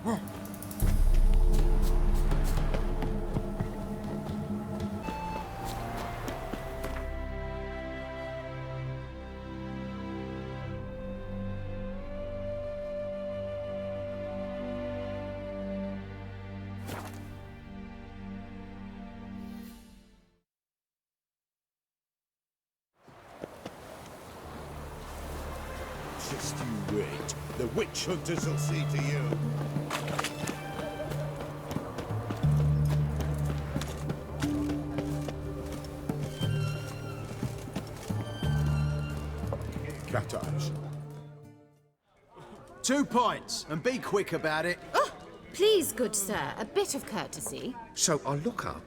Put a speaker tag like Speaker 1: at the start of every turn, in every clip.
Speaker 1: Just you wait. The witch hunters will see to you. Cat eyes.
Speaker 2: 2 pints, and be quick about it.
Speaker 3: Oh, please, good sir, a bit of courtesy.
Speaker 4: So I look up,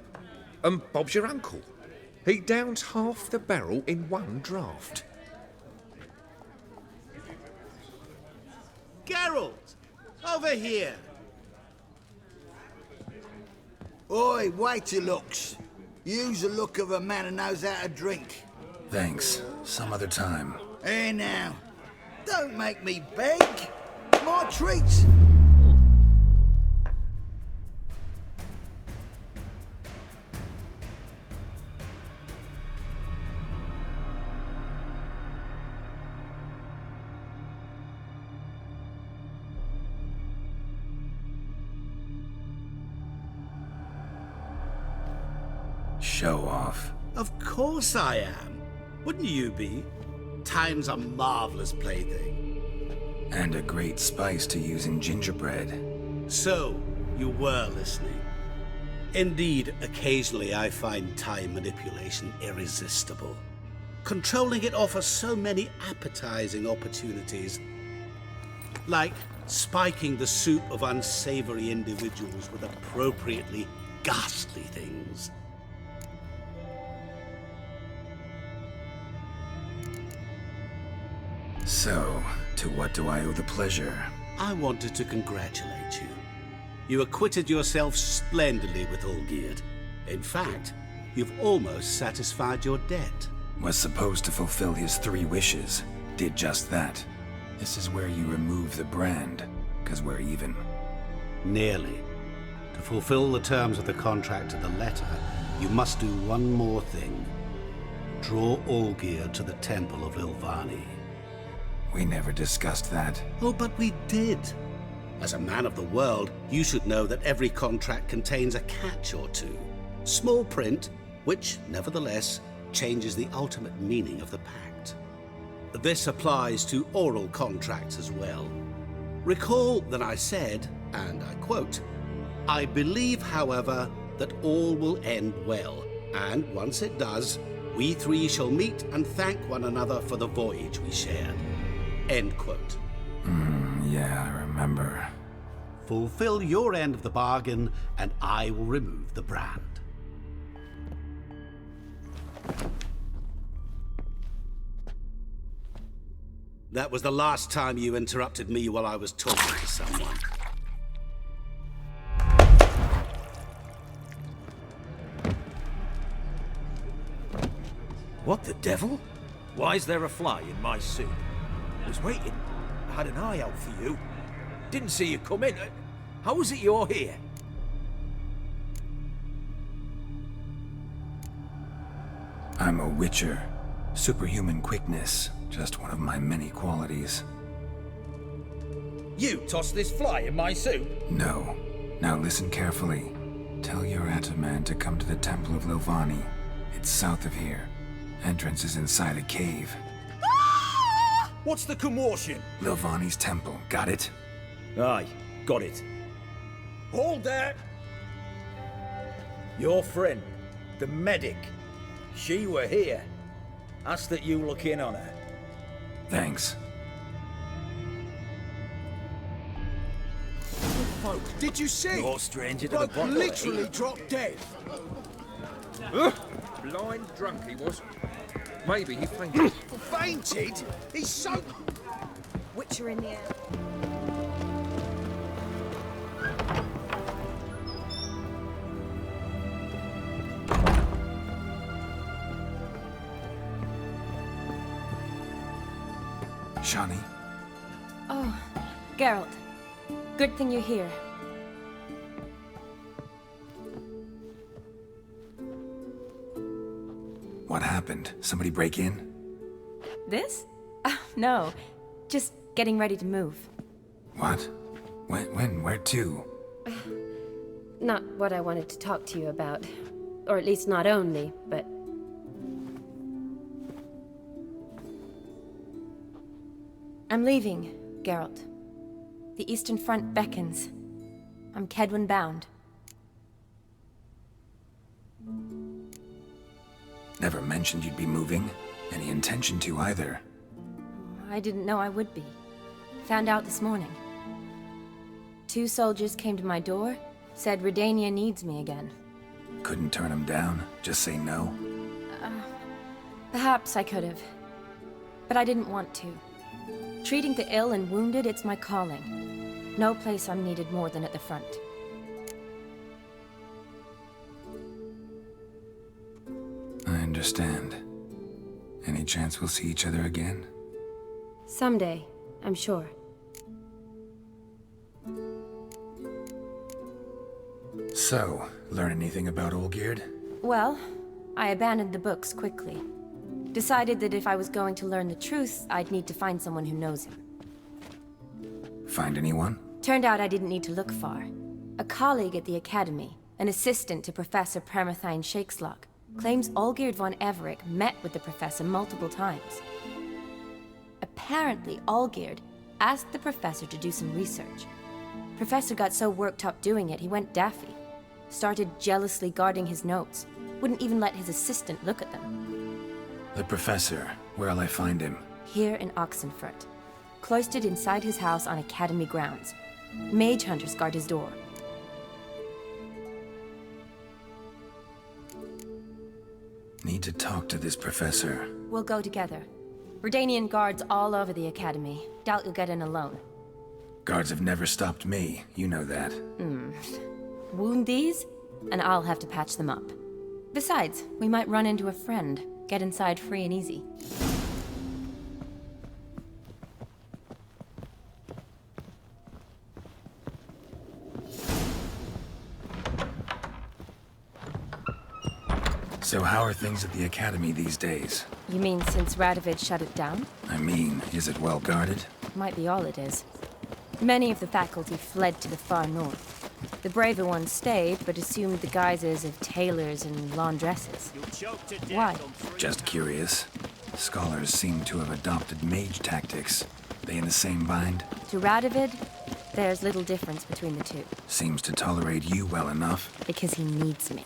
Speaker 4: and Bob's your uncle. He downs half the barrel in one draught.
Speaker 5: Geralt! Over here!
Speaker 6: Oi, wait your looks. Use the look of a man who knows how to drink.
Speaker 7: Thanks. Some other time.
Speaker 6: Here now. Don't make me beg. My treats.
Speaker 7: Show off.
Speaker 5: Of course I am. Wouldn't you be? Time's a marvelous plaything.
Speaker 7: And a great spice to use in gingerbread.
Speaker 5: So, you were listening. Indeed, occasionally I find time manipulation irresistible. Controlling it offers so many appetizing opportunities. Like spiking the soup of unsavory individuals with appropriately ghastly things.
Speaker 7: So, to what do I owe the pleasure?
Speaker 5: I wanted to congratulate you. You acquitted yourself splendidly with Olgierd. In fact, you've almost satisfied your debt.
Speaker 7: Was supposed to fulfill his 3 wishes. Did just that. This is where you remove the brand, 'cause we're even.
Speaker 5: Nearly. To fulfill the terms of the contract to the letter, you must do one more thing. Draw Olgierd to the Temple of Lilvani.
Speaker 7: We never discussed that.
Speaker 5: Oh, but we did. As a man of the world, you should know that every contract contains a catch or two. Small print, which, nevertheless, changes the ultimate meaning of the pact. This applies to oral contracts as well. Recall that I said, and I quote, "I believe, however, that all will end well, and once it does, we 3 shall meet and thank one another for the voyage we shared." End quote.
Speaker 7: Yeah, I remember.
Speaker 5: Fulfill your end of the bargain, and I will remove the brand. That was the last time you interrupted me while I was talking to someone.
Speaker 8: What the devil? Why is there a fly in my soup? I was waiting. I had an eye out for you. Didn't see you come in. How is it you're here?
Speaker 7: I'm a witcher. Superhuman quickness. Just one of my many qualities.
Speaker 8: You tossed this fly in my soup?
Speaker 7: No. Now listen carefully. Tell your Ataman to come to the Temple of Lilvani. It's south of here. Entrance is inside a cave.
Speaker 8: What's the commotion?
Speaker 7: Lilvani's temple. Got it?
Speaker 8: Aye, got it. Hold there! Your friend, the medic. She were here. Ask that you look in on her.
Speaker 7: Thanks.
Speaker 2: Folk, did you see?
Speaker 8: You're stranger to the
Speaker 2: Bloke
Speaker 8: bottle.
Speaker 2: literally dropped dead.
Speaker 4: Blind drunk he was. Maybe he fainted.
Speaker 2: Fainted? He's so...
Speaker 3: Witcher in the air.
Speaker 7: Shani?
Speaker 9: Oh, Geralt. Good thing you're here.
Speaker 7: What happened? Somebody break in?
Speaker 9: This? No. Just getting ready to move.
Speaker 7: What? When? Where to?
Speaker 3: Not what I wanted to talk to you about. Or at least not only, but...
Speaker 9: I'm leaving, Geralt. The Eastern Front beckons. I'm Kedwin bound.
Speaker 7: Never mentioned you'd be moving. Any intention to either.
Speaker 9: I didn't know I would be. Found out this morning. 2 soldiers came to my door, said Redania needs me again.
Speaker 7: Couldn't turn him down? Just say no?
Speaker 9: Perhaps I could have. But I didn't want to. Treating the ill and wounded, it's my calling. No place I'm needed more than at the front.
Speaker 7: I understand. Any chance we'll see each other again?
Speaker 3: Someday, I'm sure.
Speaker 7: So, learn anything about Olgierd?
Speaker 9: Well, I abandoned the books quickly. Decided that if I was going to learn the truth, I'd need to find someone who knows him.
Speaker 7: Find anyone?
Speaker 9: Turned out I didn't need to look far. A colleague at the Academy, an assistant to Professor Permathine Shakeslog, claims Olgierd von Everec met with the professor multiple times. Apparently, Olgierd asked the professor to do some research. Professor got so worked up doing it, he went daffy. Started jealously guarding his notes. Wouldn't even let his assistant look at them.
Speaker 7: The professor. Where'll I find him?
Speaker 9: Here in Oxenfurt. Cloistered inside his house on Academy grounds. Mage hunters guard his door.
Speaker 7: Need to talk to this professor.
Speaker 9: We'll go together. Redanian guards all over the Academy. Doubt you'll get in alone.
Speaker 7: Guards have never stopped me. You know that.
Speaker 9: Wound these, and I'll have to patch them up. Besides, we might run into a friend. Get inside free and easy.
Speaker 7: So how are things at the Academy these days?
Speaker 9: You mean since Radovid shut it down?
Speaker 7: I mean, is it well guarded?
Speaker 9: Might be all it is. Many of the faculty fled to the far north. The braver ones stayed, but assumed the guises of tailors and laundresses. Why?
Speaker 7: Just curious. Scholars seem to have adopted mage tactics. They in the same bind?
Speaker 9: To Radovid, there's little difference between the two.
Speaker 7: Seems to tolerate you well enough.
Speaker 9: Because he needs me.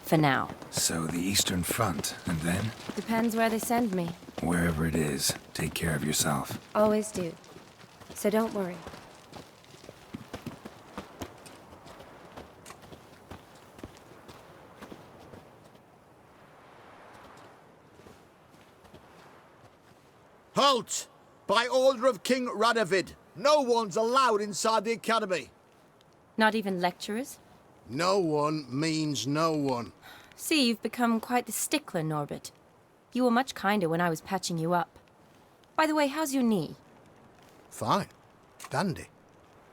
Speaker 9: For now.
Speaker 7: So the Eastern Front, and then?
Speaker 9: Depends where they send me.
Speaker 7: Wherever it is, take care of yourself.
Speaker 3: Always do. So don't worry.
Speaker 2: Halt! By order of King Radovid, no one's allowed inside the Academy.
Speaker 9: Not even lecturers?
Speaker 6: No one means no one.
Speaker 9: See, you've become quite the stickler, Norbert. You were much kinder when I was patching you up. By the way, how's your knee?
Speaker 6: Fine. Dandy.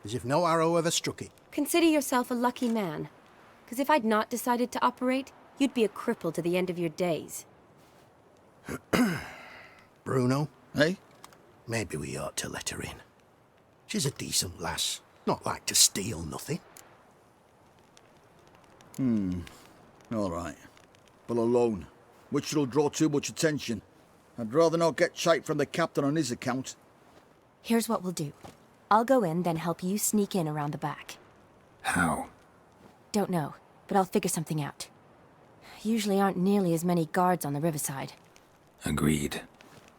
Speaker 6: As if no arrow ever struck it.
Speaker 3: Consider yourself a lucky man. Because if I'd not decided to operate, you'd be a cripple to the end of your days.
Speaker 6: Bruno, eh? Maybe we ought to let her in. She's a decent lass. Not like to steal nothing.
Speaker 2: All right. But alone, which will draw too much attention. I'd rather not get shite from the captain on his account.
Speaker 9: Here's what we'll do. I'll go in, then help you sneak in around the back.
Speaker 7: How?
Speaker 9: Don't know, but I'll figure something out. Usually aren't nearly as many guards on the riverside.
Speaker 7: Agreed.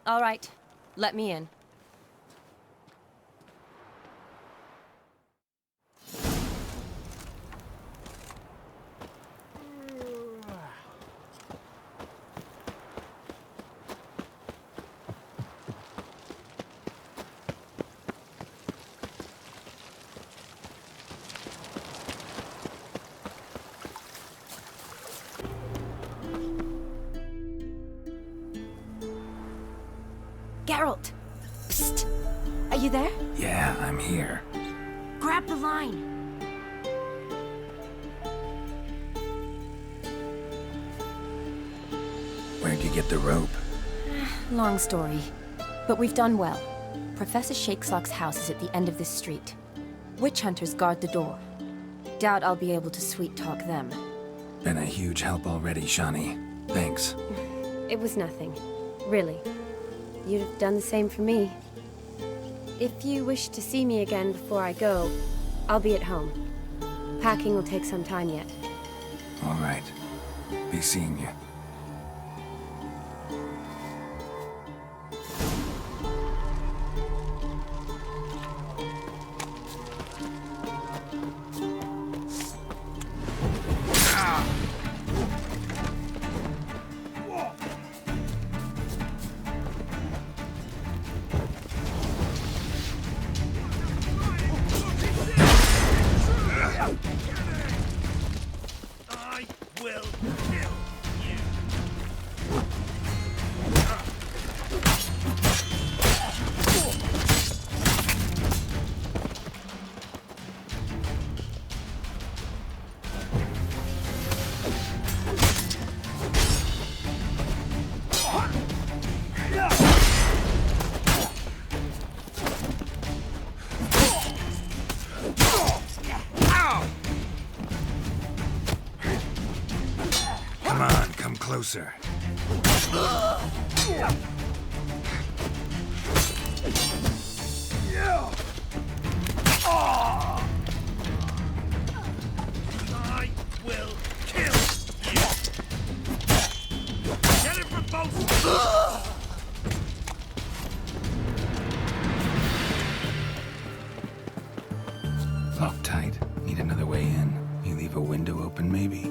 Speaker 9: All right, let me in. Geralt! Psst! Are you there?
Speaker 7: Yeah, I'm here.
Speaker 9: Grab the line!
Speaker 7: Where'd Where'd you get the rope?
Speaker 9: Long story. But we've done well. Professor Shakeslock's house is at the end of this street. Witch hunters guard the door. Doubt I'll be able to sweet-talk them.
Speaker 7: Been a huge help already, Shani. Thanks.
Speaker 3: It was nothing. Really. You'd have done the same for me. If you wish to see me again before I go, I'll be at home. Packing will take some time yet.
Speaker 7: All right. Be seeing you.
Speaker 8: I will kill you.
Speaker 7: Come on, come closer.
Speaker 8: I will kill you. Get it from both.
Speaker 7: Locked tight. Need another way in. You leave a window open, maybe?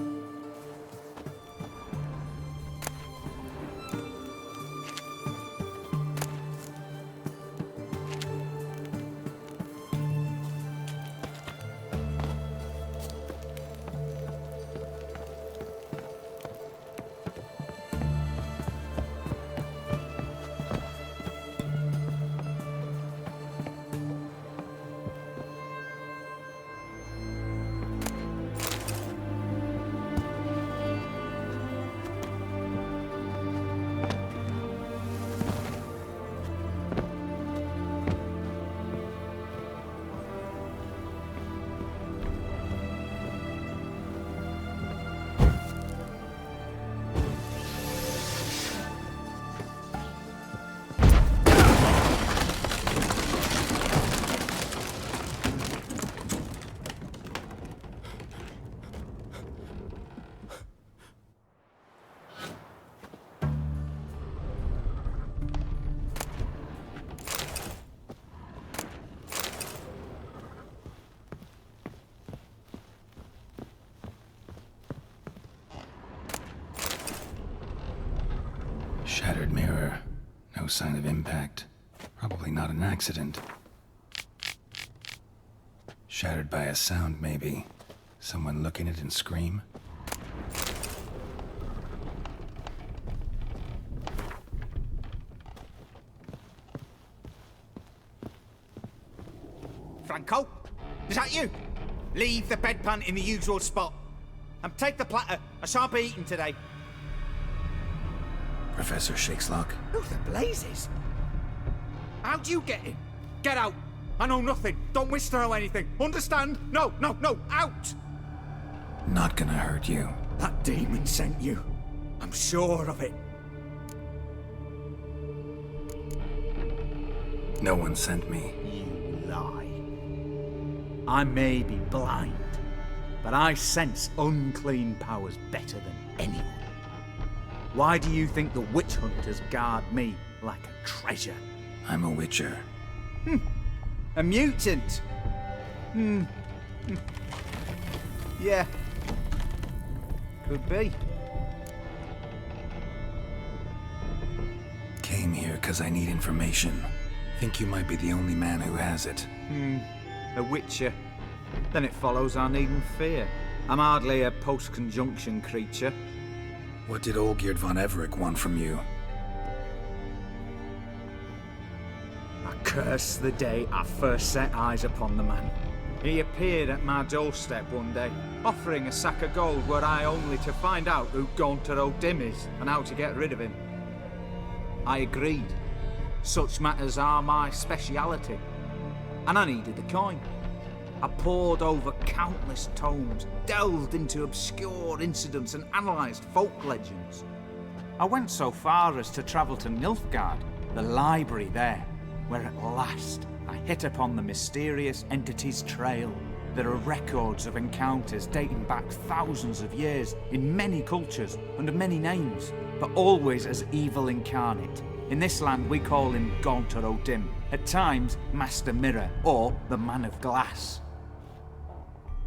Speaker 7: Shattered mirror. No sign of impact. Probably not an accident. Shattered by a sound, maybe. Someone look in it and scream.
Speaker 10: Franco? Is that you? Leave the bedpan in the usual spot. And take the platter. I shan't be eating today.
Speaker 7: Professor Shakeslock?
Speaker 10: Who the blazes? How'd you get in? Get out. I know nothing. Don't wish to know anything. Understand? No, no, no. Out!
Speaker 7: Not gonna hurt you.
Speaker 10: That demon sent you. I'm sure of it.
Speaker 7: No one sent me.
Speaker 10: You lie. I may be blind, but I sense unclean powers better than anyone. Why do you think the witch hunters guard me like a treasure?
Speaker 7: I'm a witcher.
Speaker 10: A mutant? Yeah. Could be.
Speaker 7: Came here because I need information. Think you might be the only man who has it.
Speaker 10: A witcher. Then it follows I needn't fear. I'm hardly a post-conjunction creature.
Speaker 7: What did Olgierd von Everec want from you?
Speaker 10: I curse the day I first set eyes upon the man. He appeared at my doorstep one day, offering a sack of gold were I only to find out who Gaunter O'Dim is and how to get rid of him. I agreed. Such matters are my speciality. And I needed the coin. I pored over countless tomes, delved into obscure incidents and analysed folk legends. I went so far as to travel to Nilfgaard, the library there, where at last I hit upon the mysterious entity's trail. There are records of encounters dating back thousands of years in many cultures under many names, but always as evil incarnate. In this land we call him Gaunter O'Dim, at times Master Mirror or the Man of Glass.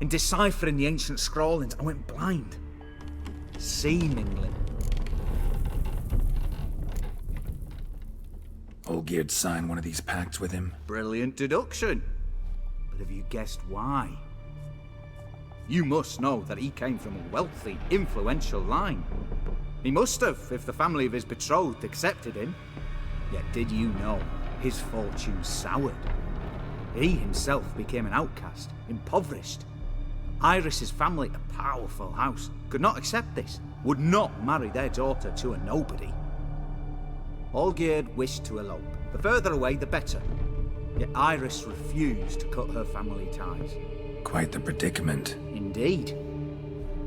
Speaker 10: In deciphering the ancient scrawlings, I went blind. Seemingly.
Speaker 7: Olgierd signed one of these pacts with him.
Speaker 10: Brilliant deduction. But have you guessed why? You must know that he came from a wealthy, influential line. He must have, if the family of his betrothed accepted him. Yet did you know his fortune soured? He himself became an outcast, impoverished. Iris's family, a powerful house, could not accept this, would not marry their daughter to a nobody. Olgierd wished to elope. The further away, the better. Yet Iris refused to cut her family ties.
Speaker 7: Quite the predicament.
Speaker 10: Indeed.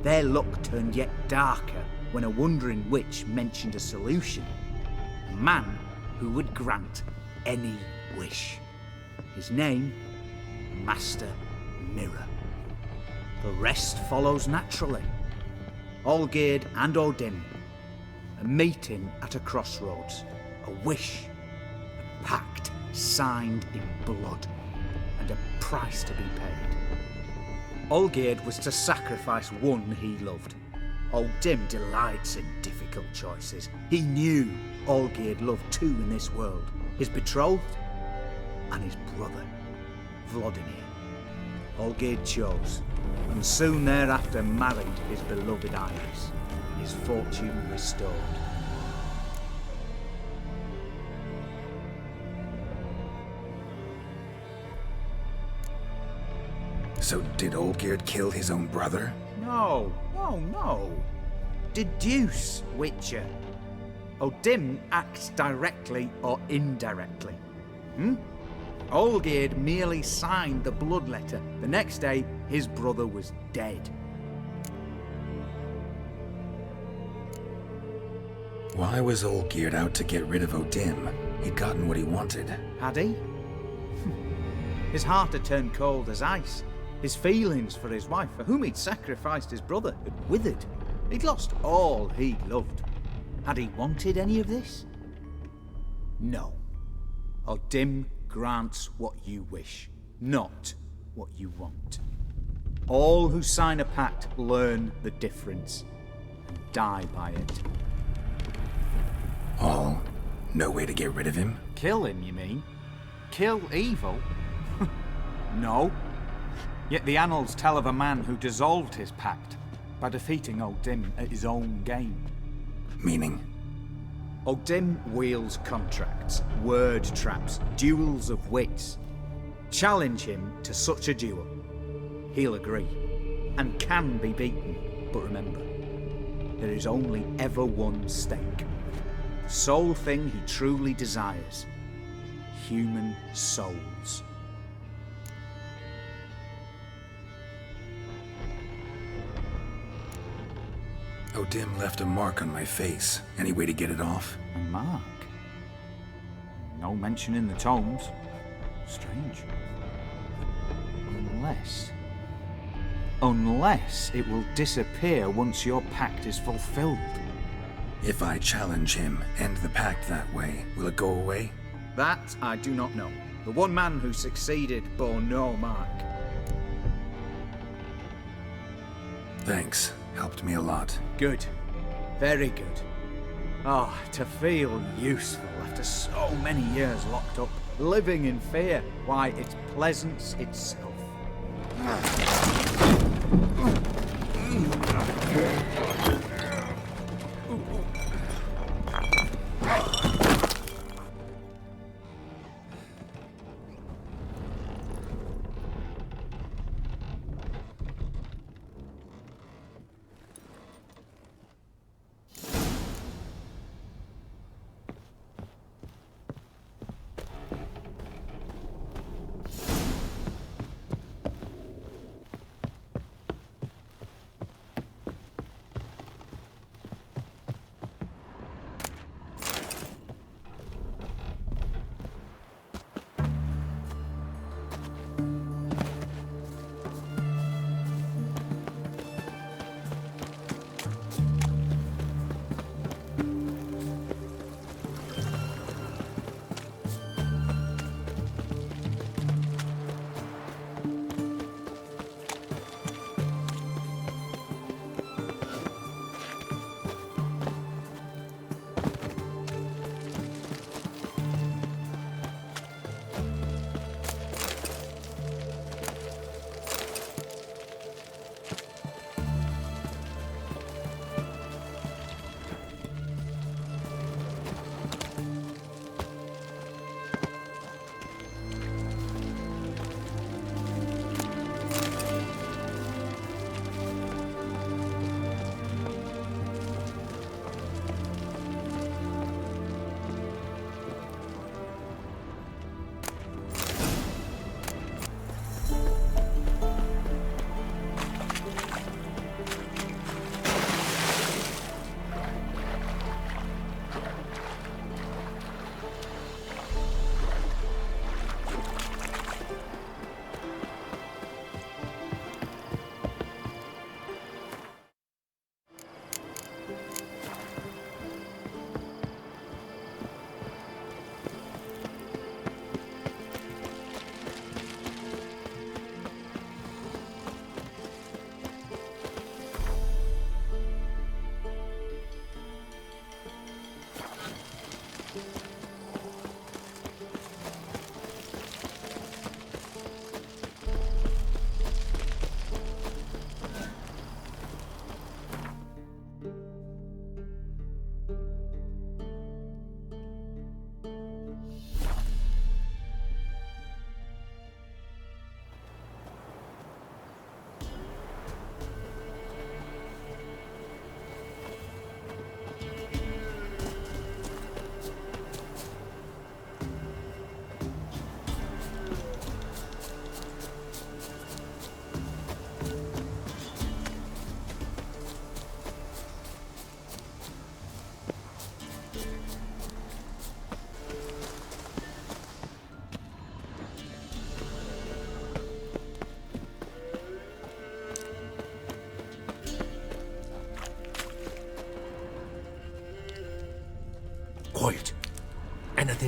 Speaker 10: Their luck turned yet darker when a wandering witch mentioned a solution. A man who would grant any wish. His name, Master Mirror. The rest follows naturally. Olgierd and O'Dim, a meeting at a crossroads, a wish, a pact signed in blood, and a price to be paid. Olgierd was to sacrifice one he loved. O'Dim delights in difficult choices. He knew Olgierd loved two in this world, his betrothed and his brother, Vladimir. Olgierd chose, and soon thereafter married his beloved Iris, his fortune restored.
Speaker 7: So did Olgierd kill his own brother?
Speaker 10: No. Deduce, Witcher. O'Dim acts directly or indirectly. Olgierd merely signed the blood letter. The next day, his brother was dead.
Speaker 7: Why was Olgierd out to get rid of O'Dim? He'd gotten what he wanted.
Speaker 10: Had he? His heart had turned cold as ice. His feelings for his wife, for whom he'd sacrificed his brother, had withered. He'd lost all he'd loved. Had he wanted any of this? No. O'Dim grants what you wish, not what you want. All who sign a pact learn the difference and die by it.
Speaker 7: All? No way to get rid of him?
Speaker 10: Kill him, you mean? Kill evil? No. Yet the annals tell of a man who dissolved his pact by defeating O'Dim at his own game.
Speaker 7: Meaning?
Speaker 10: O'Dim wields contracts, word traps, duels of wits. Challenge him to such a duel. He'll agree, and can be beaten. But remember, there is only ever one stake. The sole thing he truly desires. Human souls.
Speaker 7: O'Dim left a mark on my face. Any way to get it off?
Speaker 10: A mark? No mention in the tomes. Strange. Unless it will disappear once your pact is fulfilled.
Speaker 7: If I challenge him, end the pact that way, will it go away?
Speaker 10: That I do not know. The one man who succeeded bore no mark.
Speaker 7: Thanks. Helped me a lot.
Speaker 10: Good. Very good. Oh, to feel useful after so many years locked up, living in fear. Why, it's pleasance itself.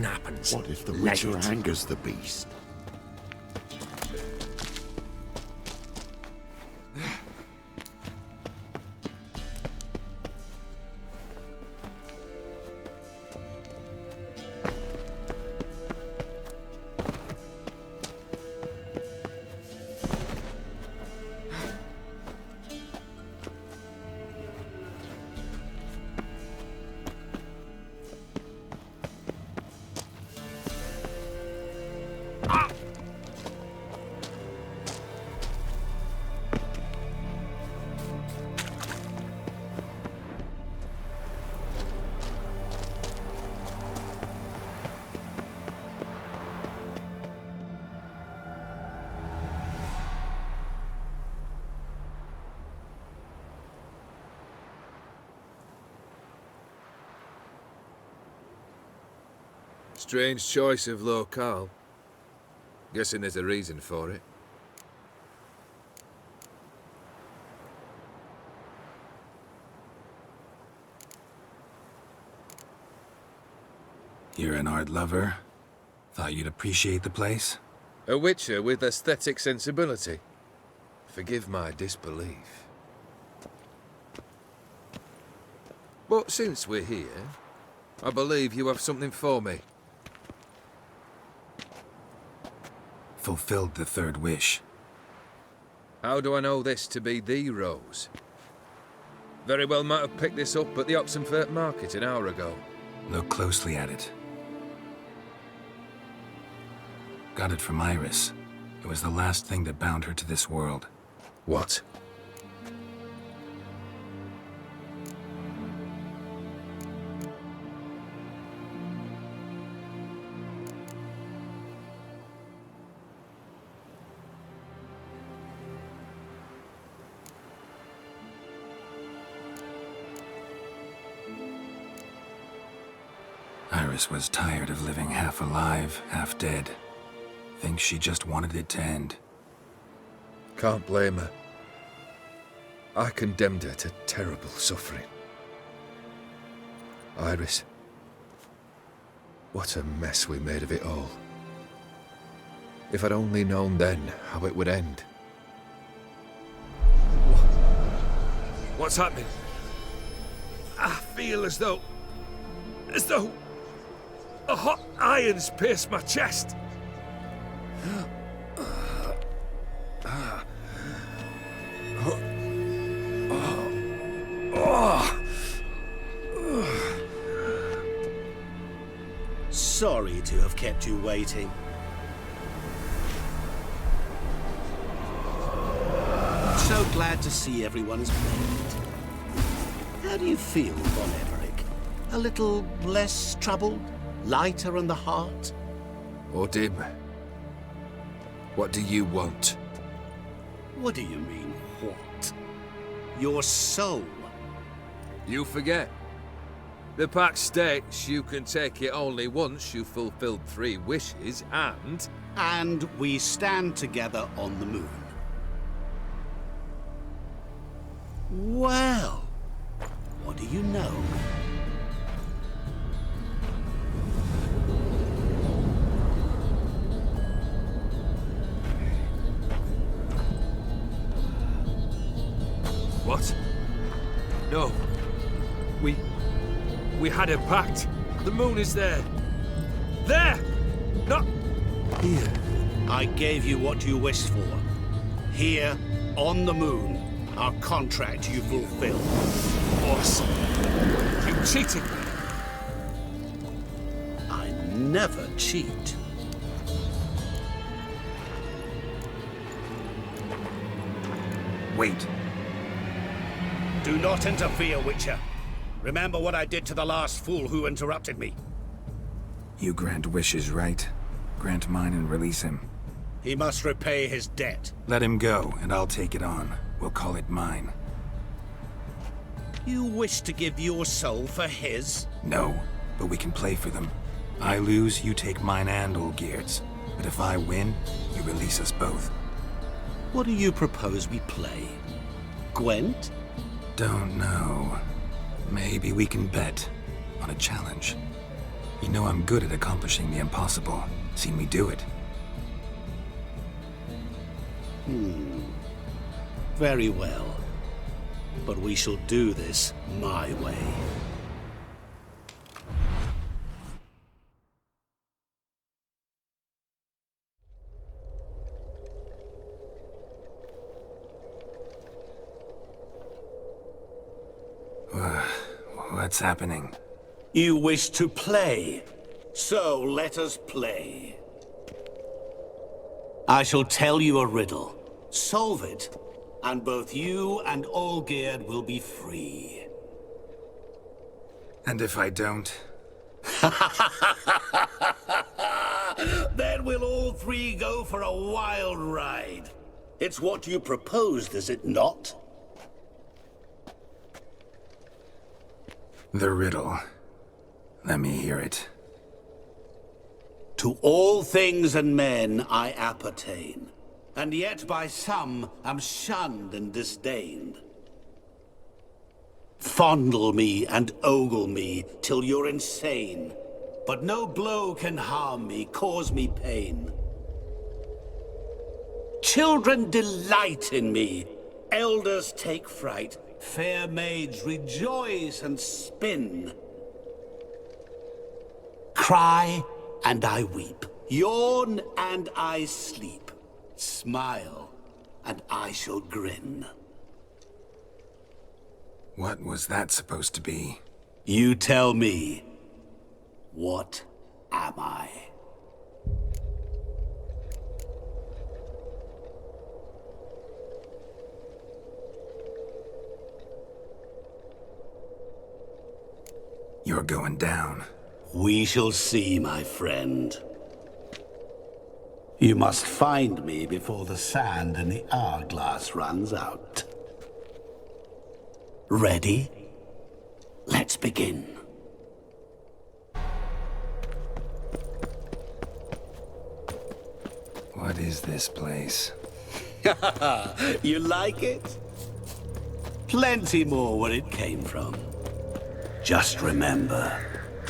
Speaker 8: nothing happens.
Speaker 1: What if the
Speaker 8: Leg
Speaker 1: Witcher
Speaker 8: it.
Speaker 1: angers the beast?
Speaker 4: Strange choice of locale. Guessing there's a reason for it.
Speaker 7: You're an art lover. Thought you'd appreciate the place?
Speaker 4: A witcher with aesthetic sensibility. Forgive my disbelief. But since we're here, I believe you have something for me.
Speaker 7: Fulfilled the third wish.
Speaker 4: How do I know this to be the rose? Very well might have picked this up at the Oxenfurt market an hour ago.
Speaker 7: Look closely at it. Got it from Iris. It was the last thing that bound her to this world.
Speaker 4: What?
Speaker 7: Iris was tired of living half alive, half dead. Thinks she just wanted it to end.
Speaker 4: Can't blame her. I condemned her to terrible suffering. Iris, what a mess we made of it all. If I'd only known then how it would end. What's happening? I feel as though a hot iron's pierced my chest.
Speaker 5: Sorry to have kept you waiting. So glad to see everyone's made. How do you feel, Von Everett? A little less troubled? Lighter on the heart?
Speaker 4: Odim, what do you want?
Speaker 5: What do you mean, what? Your soul.
Speaker 4: You forget. The pact states you can take it only once you've fulfilled 3 wishes, and...
Speaker 5: And we stand together on the moon. Well, what do you know?
Speaker 4: What? No. We had a pact. The moon is there. There! Not here.
Speaker 5: I gave you what you wished for. Here, on the moon, our contract you fulfilled.
Speaker 4: Boss, you cheated me.
Speaker 5: I never cheat.
Speaker 7: Wait.
Speaker 5: Do not interfere, Witcher. Remember what I did to the last fool who interrupted me.
Speaker 7: You grant wishes, right? Grant mine and release him.
Speaker 5: He must repay his debt.
Speaker 7: Let him go, and I'll take it on. We'll call it mine.
Speaker 5: You wish to give your soul for his?
Speaker 7: No, but we can play for them. I lose, you take mine and Olgierd's. But if I win, you release us both.
Speaker 5: What do you propose we play? Gwent?
Speaker 7: Don't know. Maybe we can bet on a challenge. You know I'm good at accomplishing the impossible. Seen me do it.
Speaker 5: Very well. But we shall do this my way.
Speaker 7: What's happening?
Speaker 5: You wish to play, so let us play. I shall tell you a riddle. Solve it, and both you and Olgierd will be free.
Speaker 7: And if I don't?
Speaker 5: Then we'll all three go for a wild ride. It's what you proposed, is it not?
Speaker 7: The riddle. Let me hear it.
Speaker 5: To all things and men I appertain, and yet by some am shunned and disdained. Fondle me and ogle me till you're insane, but no blow can harm me, cause me pain. Children delight in me, elders take fright, fair maids rejoice and spin. Cry and I weep, yawn and I sleep, smile and I shall grin.
Speaker 7: What was that supposed to be?
Speaker 5: You tell me, what am I?
Speaker 7: You're going down.
Speaker 5: We shall see, my friend. You must find me before the sand in the hourglass runs out. Ready? Let's begin.
Speaker 7: What is this place?
Speaker 5: You like it? Plenty more where it came from. Just remember,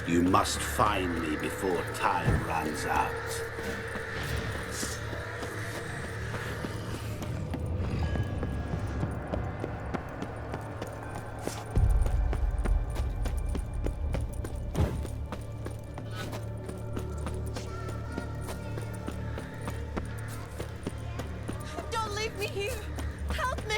Speaker 5: you must find me before time runs out.
Speaker 9: Don't leave me here! Help me!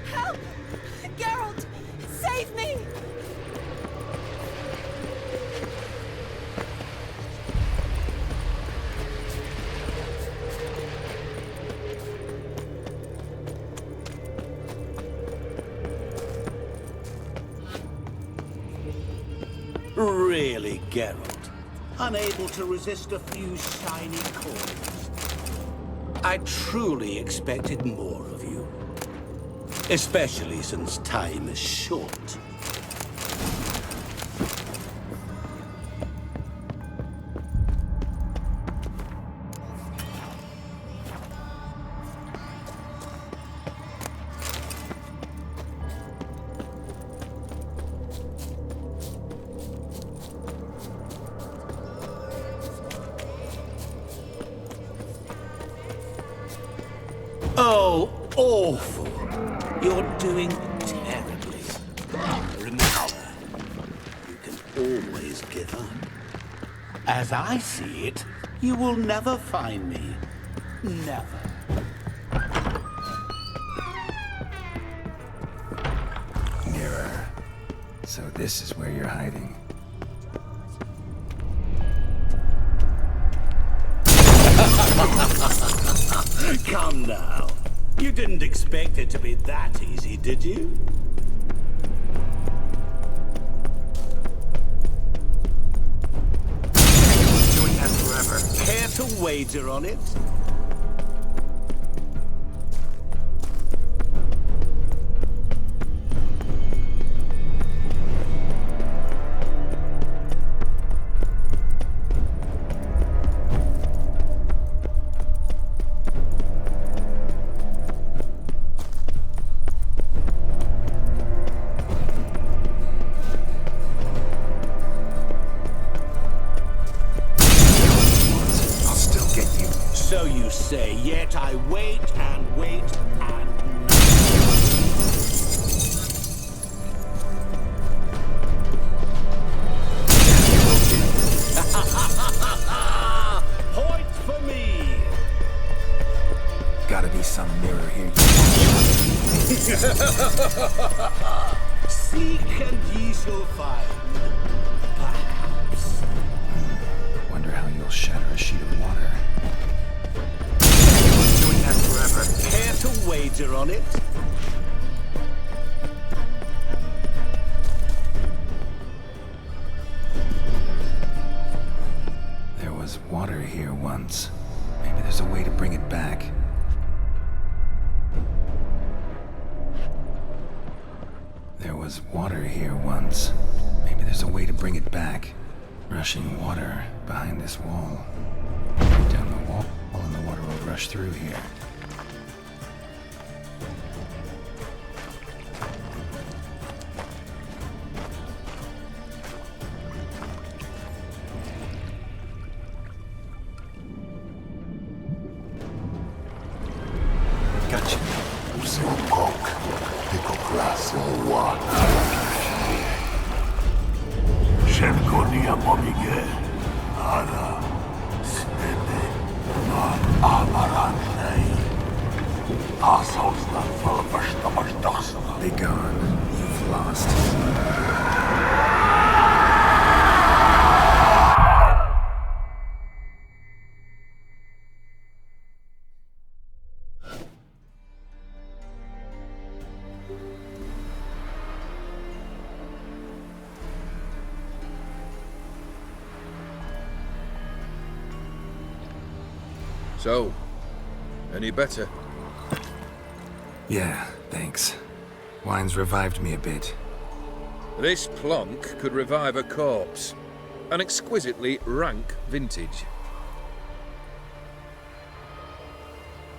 Speaker 9: Help! Geralt! Save me!
Speaker 5: Really, Geralt? Unable to resist a few shiny coins? I truly expected more of you. Especially since time is short. Oh, awful. You're doing terribly. Remember, you can always give up. As I see it, you will never find me. Never.
Speaker 7: Nearer. So this is where you're hiding.
Speaker 5: Come now. You didn't expect it to be that easy, did you?
Speaker 7: Doing that forever.
Speaker 5: Care to wager on it? say, yet I wait and wait and... Point for me!
Speaker 7: Gotta be some mirror here.
Speaker 5: Seek and ye shall find. Perhaps.
Speaker 7: Wonder how you'll shatter a sheet of water. Doing that forever.
Speaker 5: Care to wager on it?
Speaker 7: There was water here once. Maybe there's a way to bring it back. There was water here once. Maybe there's a way to bring it back. Rushing water behind this wall. Down the wall, and the water will rush through here. Gotcha.
Speaker 1: Shenkonia Momige, Ara, Snene, Mar Amaranei, Assaulstan for Vashtamashdaxana.
Speaker 7: Be gone. You've lost.
Speaker 4: So, any better?
Speaker 7: Yeah, thanks. Wine's revived me a bit.
Speaker 4: This plonk could revive a corpse. An exquisitely rank vintage.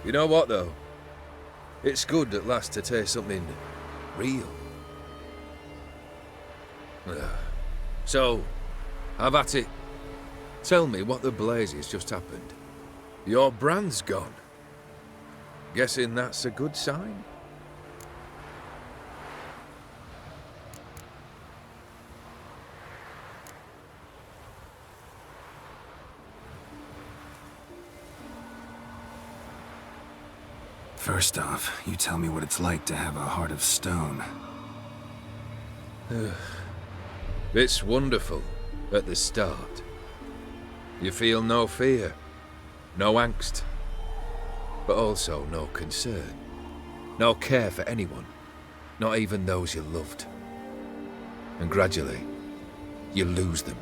Speaker 4: You know what, though? It's good at last to taste something real. So, have at it. Tell me what the blazes just happened. Your brand's gone. Guessing that's a good sign?
Speaker 7: First off, you tell me what it's like to have a heart of stone.
Speaker 4: It's wonderful at the start. You feel no fear, no angst, but also no concern. No care for anyone, not even those you loved. And gradually, you lose them.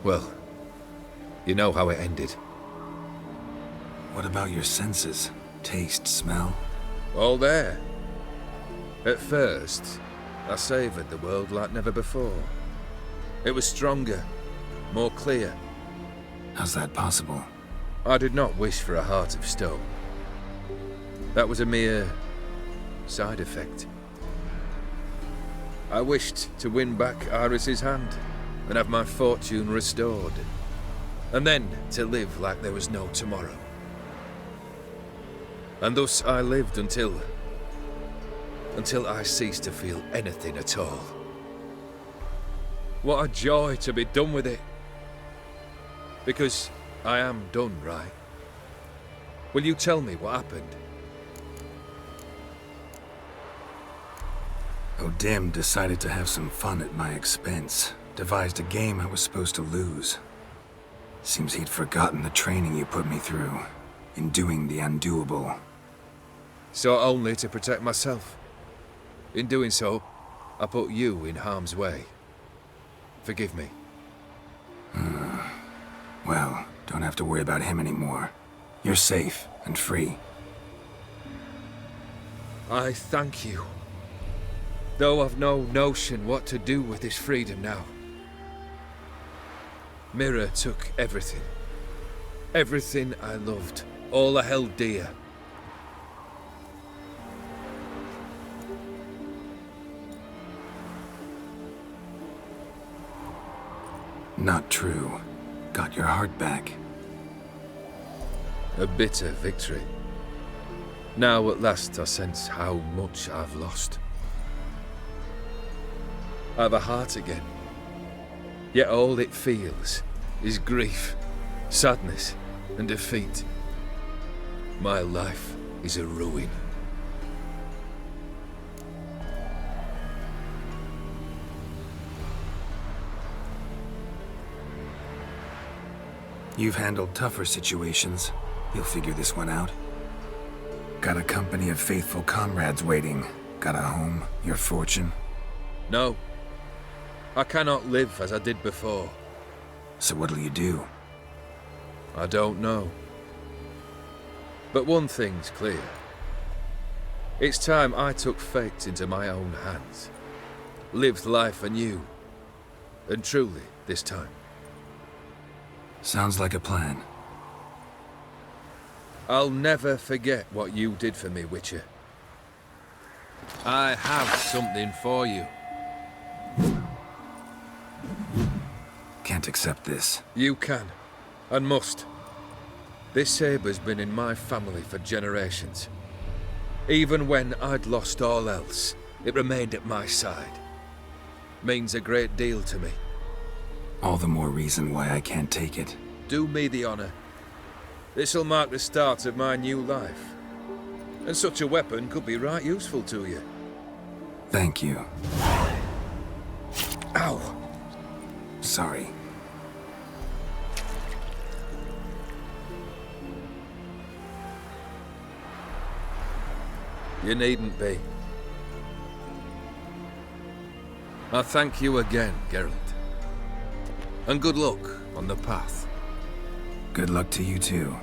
Speaker 4: Well, you know how it ended.
Speaker 7: What about your senses? Taste, smell?
Speaker 4: All there. At first, I savoured the world like never before. It was stronger, more clear.
Speaker 7: How's that possible?
Speaker 4: I did not wish for a heart of stone. That was a mere side effect. I wished to win back Iris's hand and have my fortune restored. And then to live like there was no tomorrow. And thus I lived until I ceased to feel anything at all. What a joy to be done with it. Because I am done, right? Will you tell me what happened?
Speaker 7: O'Dim decided to have some fun at my expense. Devised a game I was supposed to lose. Seems he'd forgotten the training you put me through in doing the undoable.
Speaker 4: So only to protect myself. In doing so, I put you in harm's way. Forgive me.
Speaker 7: Well, don't have to worry about him anymore. You're safe and free.
Speaker 4: I thank you. Though I've no notion what to do with this freedom now. Mirror took everything. Everything I loved. All I held dear.
Speaker 7: Not true. Got your heart back.
Speaker 4: A bitter victory. Now at last I sense how much I've lost. I've a heart again, yet all it feels is grief, sadness, and defeat. My life is a ruin.
Speaker 7: You've handled tougher situations. You'll figure this one out. Got a company of faithful comrades waiting. Got a home, your fortune.
Speaker 4: No. I cannot live as I did before.
Speaker 7: So what'll you do?
Speaker 4: I don't know. But one thing's clear. It's time I took fate into my own hands. Lived life anew. And truly, this time.
Speaker 7: Sounds like a plan.
Speaker 4: I'll never forget what you did for me, Witcher. I have something for you.
Speaker 7: Can't accept this.
Speaker 4: You can, and must. This sabre's been in my family for generations. Even when I'd lost all else, it remained at my side. Means a great deal to me.
Speaker 7: All the more reason why I can't take it.
Speaker 4: Do me the honor. This'll mark the start of my new life. And such a weapon could be right useful to you.
Speaker 7: Thank you.
Speaker 4: Ow!
Speaker 7: Sorry.
Speaker 4: You needn't be. I thank you again, Geralt. And good luck on the path.
Speaker 7: Good luck to you too.